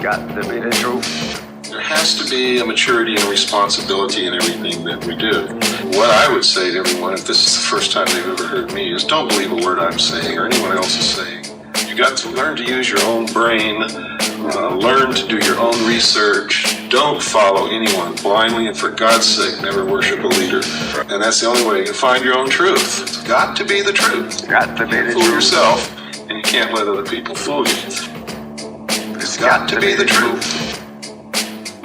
got to be the truth. There has to be a maturity and responsibility in everything that we do. What I would say to everyone, if this is the first time they've ever heard me, is don't believe a word I'm saying or anyone else is saying. You got to learn to use your own brain, learn to do your own research. Don't follow anyone blindly, and for God's sake, never worship a leader. And that's the only way you can find your own truth. It's got to be the truth. Got to be the Fool truth. yourself, and you can't let other people fool you. It's got to be the truth.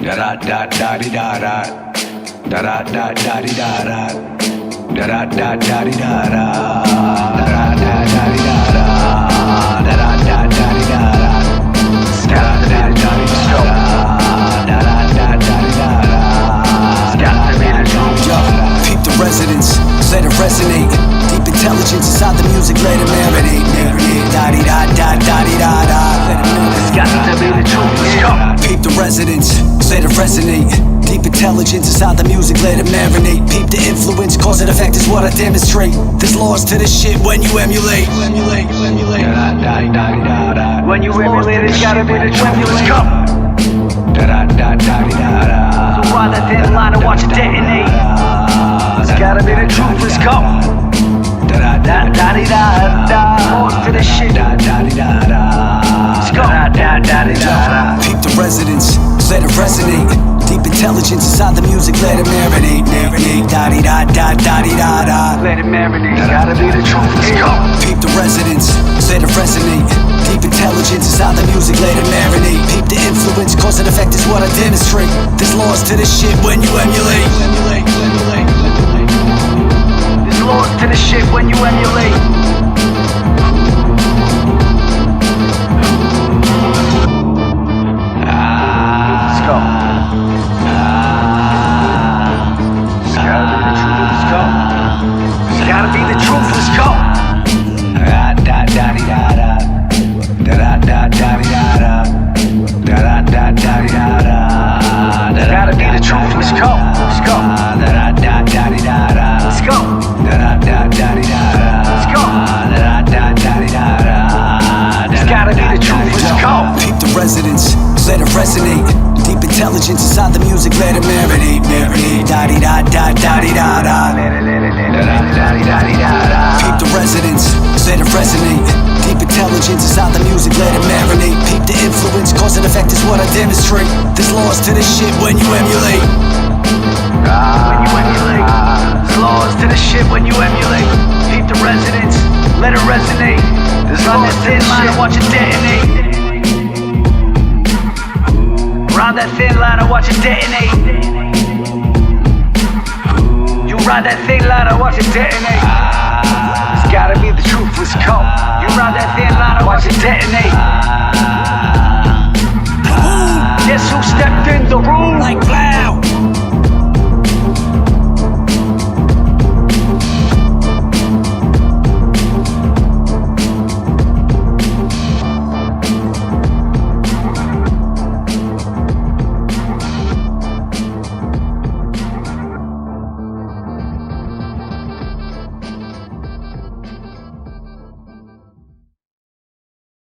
Da da da da di da da da da da da di da da da da da da di da da da da da da di da da da da da da di da da da da da da di da da da da di da da. Got to be the truth. Yo, peep the resonance, let it resonate. Deep intelligence inside the music, let it marinate. Da di da da da di da da. It's got to be the truth. Let's go. Peep the resonance, let it resonate. Deep intelligence inside the music, let it marinate. Peep the influence, cause and effect is what I demonstrate. There's laws to this shit when you emulate. Da da da da da. When you emulate, it's gotta be the truth. Let's go. Da da da da da da. So ride that thin line and watch it detonate. It's gotta be the truth. Let's go. Da da Da da da da. Morse to the shit. da da da da. Let's go. Da da da da. Peep the resonance, let it resonate. Deep intelligence inside the music, let it marinate. Da di da da da di da da. Let it marinate. Gotta be the truth. Let's go. Peep the resonance, let it resonate. Deep intelligence inside the music, let it marinate. Peep the influence, cause and effect is what I demonstrate. There's laws to this shit when you emulate. There's laws to the shit when you emulate. Let's go. It's gotta be the truth. Let's go. It's gotta be the truth. Let's go. Da da da da da. Da da da da da. Da da da da da. It's gotta be the truth. Let's go. Let's go. Da da da da da. Let's go. Da da da da da. Let's go. Da da da da. It's gotta be the truth. Let's go. Peep the resonance, let it resonate. Deep intelligence inside the music, let it marinate. Da di da da da di da da. Peep the resonance, let it resonate. Deep intelligence inside the music, let it marinate. Peep the influence, cause and effect is what I demonstrate. There's laws to this shit when you emulate. When you emulate. There's laws to the shit when you emulate. Keep the resonance. Let it resonate. There's on this thin line and watch it detonate. Ride that thin line and watch it detonate. You ride that thin line and watch it detonate. It's gotta be the truth. Let's go. You ride that thin line and watch it detonate. Guess who stepped in the room?